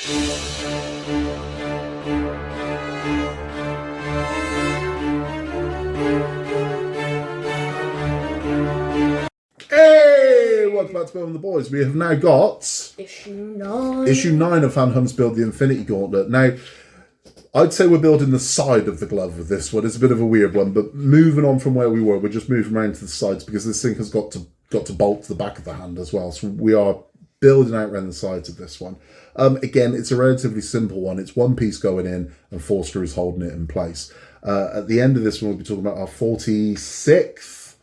Hey, welcome back to Building the Boys. We have now got Issue 9. Issue 9 of Fanhome's Build the Infinity Gauntlet. Now, I'd say we're building the side of the glove of this one. It's a bit of a weird one, but moving on from where we were, we're just moving around to the sides because this thing has got to bolt to the back of the hand as well. So we are building out around the sides of this one. Again, it's a relatively simple one. It's one piece going in and 4 screws holding it in place. At the end of this one, we'll be talking about our 46th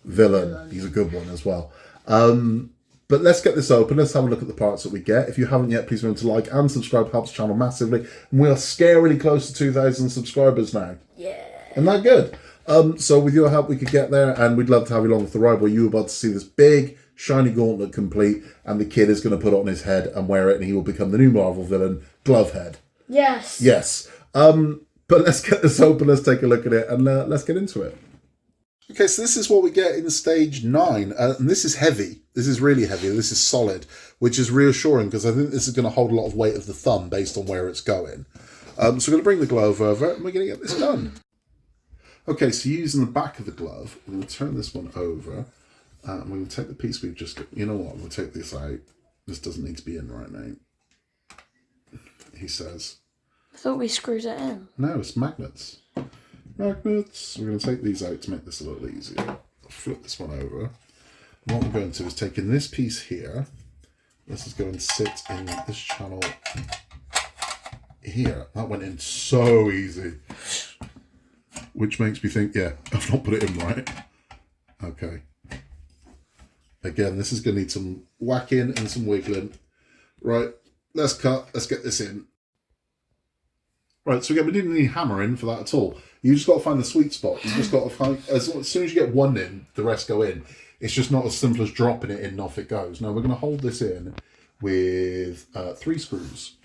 villain. He's a good one as well. But let's get this open. Let's have a look at the parts that we get. If you haven't yet, please remember to like and subscribe. It helps the channel massively. And we are scarily close to 2,000 subscribers now. Yeah. Isn't that good? So with your help, we could get there, and we'd love to have you along for the ride where you're about to see this big, shiny gauntlet complete, and the kid is going to put it on his head and wear it, and he will become the new Marvel villain, Glovehead. Yes. Yes. But let's get this open. Let's take a look at it, and let's get into it. Okay, so this is what we get in stage 9. And this is heavy. This is really heavy. This is solid, which is reassuring because I think this is going to hold a lot of weight of the thumb based on where it's going. So we're going to bring the glove over and we're going to get this done. Okay, so using the back of the glove, we're going to turn this one over. And we're going to take the piece we've just got. You know what? We'll take this out. This doesn't need to be in right now. He says. I thought we screwed it in. No, it's magnets. Magnets. We're going to take these out to make this a little easier. I'll flip this one over. And what we're going to do is take in this piece here. This is going to sit in this channel here. That went in so easy. Which makes me think, yeah, I've not put it in right. Okay. Again, this is going to need some whacking and some wiggling. Right, let's cut. Let's get this in. Right, so again, we didn't need hammering for that at all. You just got to find the sweet spot. You just got to find, as soon as you get one in, the rest go in. It's just not as simple as dropping it in and off it goes. Now we're going to hold this in with 3 screws.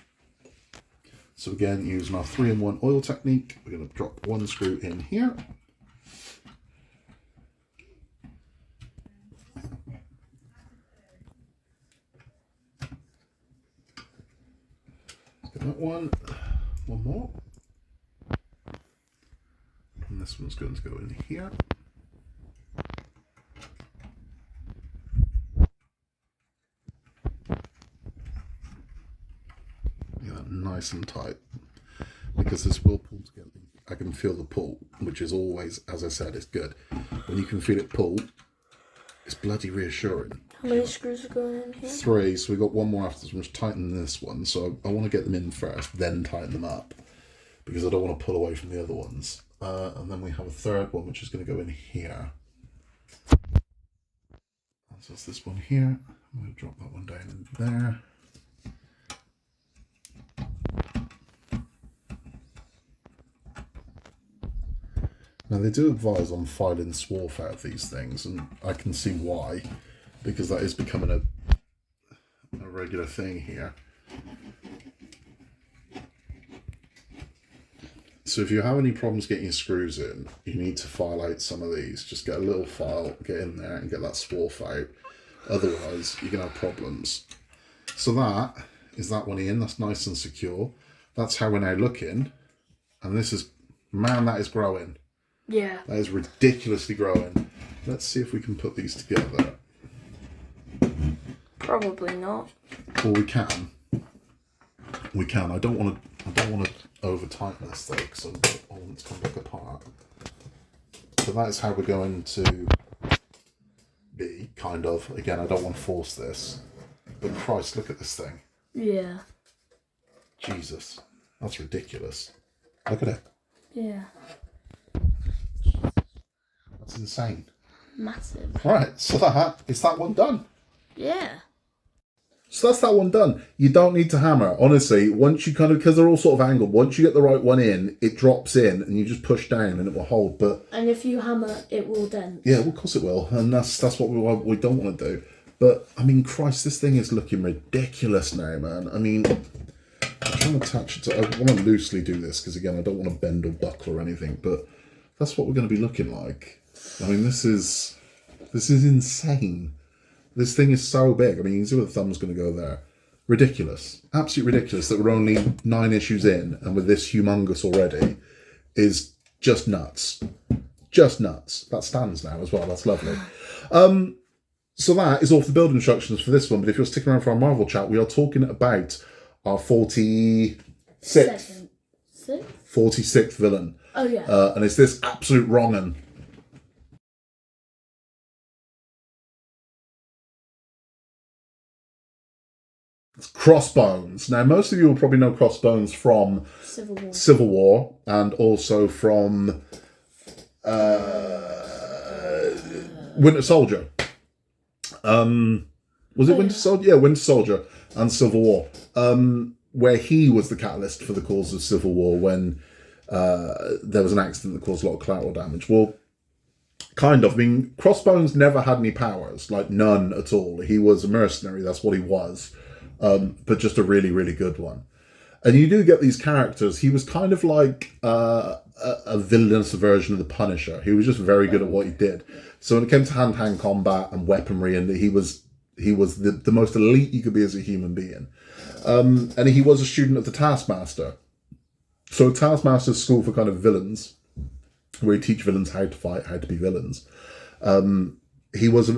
So again, using our 3-in-1 oil technique, we're going to drop 1 screw in here. Get that one. One more. And this one's going to go in here. Yeah, nice and tight. Because this will pull together. I can feel the pull, which is always, as I said, is good. When you can feel it pull, it's bloody reassuring. How many screws are going in here? 3, so we've got one more after this one. Just tighten this one. So I want to get them in first, then tighten them up. Because I don't want to pull away from the other ones. And then we have a 3rd one, which is going to go in here. So it's this one here. I'm going to drop that one down in there. Now they do advise on filing swarf out of these things, and I can see why, because that is becoming a regular thing here. So if you have any problems getting your screws in, you need to file out some of these. Just get a little file, get in there and get that swarf out. Otherwise, you're going to have problems. So that is that one in. That's nice and secure. That's how we're now looking. And this is, man, that is growing. Yeah. That is ridiculously growing. Let's see if we can put these together. Probably not. Well, we can. We can. I don't want to over tighten this though, because I want it to come back apart. So that is how we're going to be, kind of. Again, I don't want to force this. But Christ, look at this thing. Yeah. Jesus. That's ridiculous. Look at it. Yeah. That's insane. Massive. Right, so is that one done. Yeah. So that's that one done. You don't need to hammer. Honestly, once you because they're all sort of angled, once you get the right one in, it drops in and you just push down and it will hold. But and if you hammer, it will dent. Yeah, well, of course it will. And that's what we don't want to do. But, I mean, Christ, this thing is looking ridiculous now, man. I mean, I'm trying to attach it to... I want to loosely do this because, again, I don't want to bend or buckle or anything. But that's what we're going to be looking like. I mean, this is insane. This thing is so big. I mean, you can see where the thumb's going to go there. ridiculous. Absolutely ridiculous that we're only 9 issues in and with this humongous already is just nuts. Just nuts. That stands now as well. That's lovely. So that is all for the build instructions for this one. But if you're sticking around for our Marvel chat, we are talking about our 46th villain. Oh, yeah. And it's this absolute wrong'un. It's Crossbones. Now, most of you will probably know Crossbones from Civil War and also from Winter Soldier. Was it Winter Soldier? Yeah, Winter Soldier and Civil War. Where he was the catalyst for the cause of Civil War when there was an accident that caused a lot of collateral damage. Well, kind of. I mean, Crossbones never had any powers, like none at all. He was a mercenary, that's what he was. But just a really, really good one. And you do get these characters. He was kind of like a villainous version of the Punisher. He was just very good at what he did. So when it came to hand-to-hand combat and weaponry, and he was the most elite you could be as a human being. And he was a student of the Taskmaster. So Taskmaster's school for kind of villains, where you teach villains how to fight, how to be villains. He was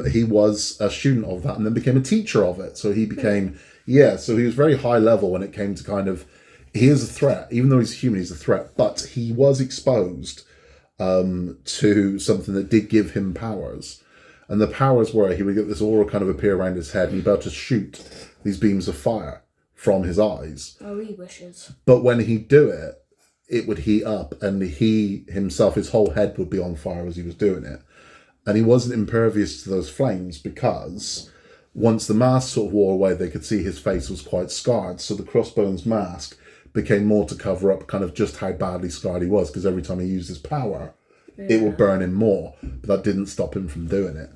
a student of that and then became a teacher of it. So he became... Yeah, so he was very high level when it came to kind of... He is a threat. Even though he's human, he's a threat. But he was exposed to something that did give him powers. And the powers were he would get this aura kind of appear around his head and he'd be able to shoot these beams of fire from his eyes. Oh, he wishes. But when he'd do it, it would heat up and he himself, his whole head would be on fire as he was doing it. And he wasn't impervious to those flames because... Once the mask sort of wore away, they could see his face was quite scarred. So the Crossbones mask became more to cover up kind of just how badly scarred he was, because every time he used his power, it would burn him more. But that didn't stop him from doing it.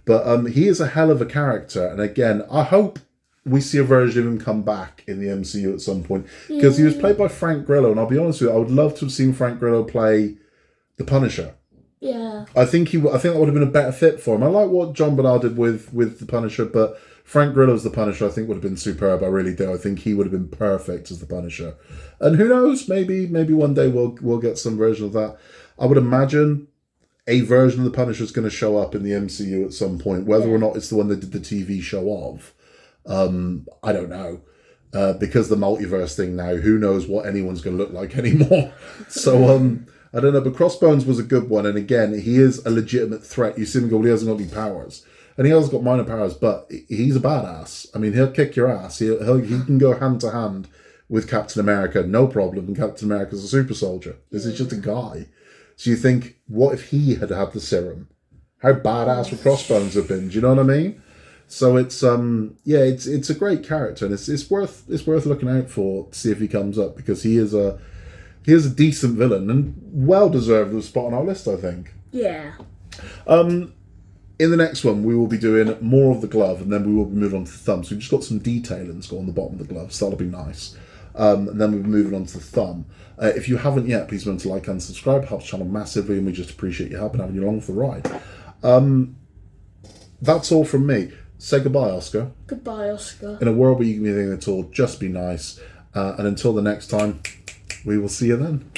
But he is a hell of a character. And again, I hope we see a version of him come back in the MCU at some point. Because he was played by Frank Grillo. And I'll be honest with you, I would love to have seen Frank Grillo play the Punisher. Yeah. I think that would have been a better fit for him. I like what John Bernal did with the Punisher, but Frank Grillo's the Punisher I think would have been superb. I really do. I think he would have been perfect as the Punisher. And who knows, maybe one day we'll get some version of that. I would imagine a version of the Punisher is going to show up in the MCU at some point. Whether or not it's the one that did the TV show of, I don't know. Because the multiverse thing now, who knows what anyone's going to look like anymore. So, I don't know, but Crossbones was a good one. And again, he is a legitimate threat. You see him go, well, he hasn't got any powers. And he hasn't got minor powers, but he's a badass. I mean, he'll kick your ass. He can go hand to hand with Captain America, no problem. And Captain America's a super soldier. This is just a guy. So you think, what if he had had the serum? How badass would Crossbones have been? Do you know what I mean? So it's it's a great character, and it's worth looking out for to see if he comes up, because he is a decent villain and well deserved of a spot on our list, I think. Yeah. In the next one, we will be doing more of the glove, and then we will be moving on to the thumb. So we've just got some detailings go on the bottom of the glove, so that'll be nice. And then we'll be moving on to the thumb. If you haven't yet, please remember to like and subscribe. It helps the channel massively, and we just appreciate you helping having you along for the ride. That's all from me. Say goodbye, Oscar. Goodbye, Oscar. In a world where you can be anything at all, just be nice. And until the next time, we will see you then.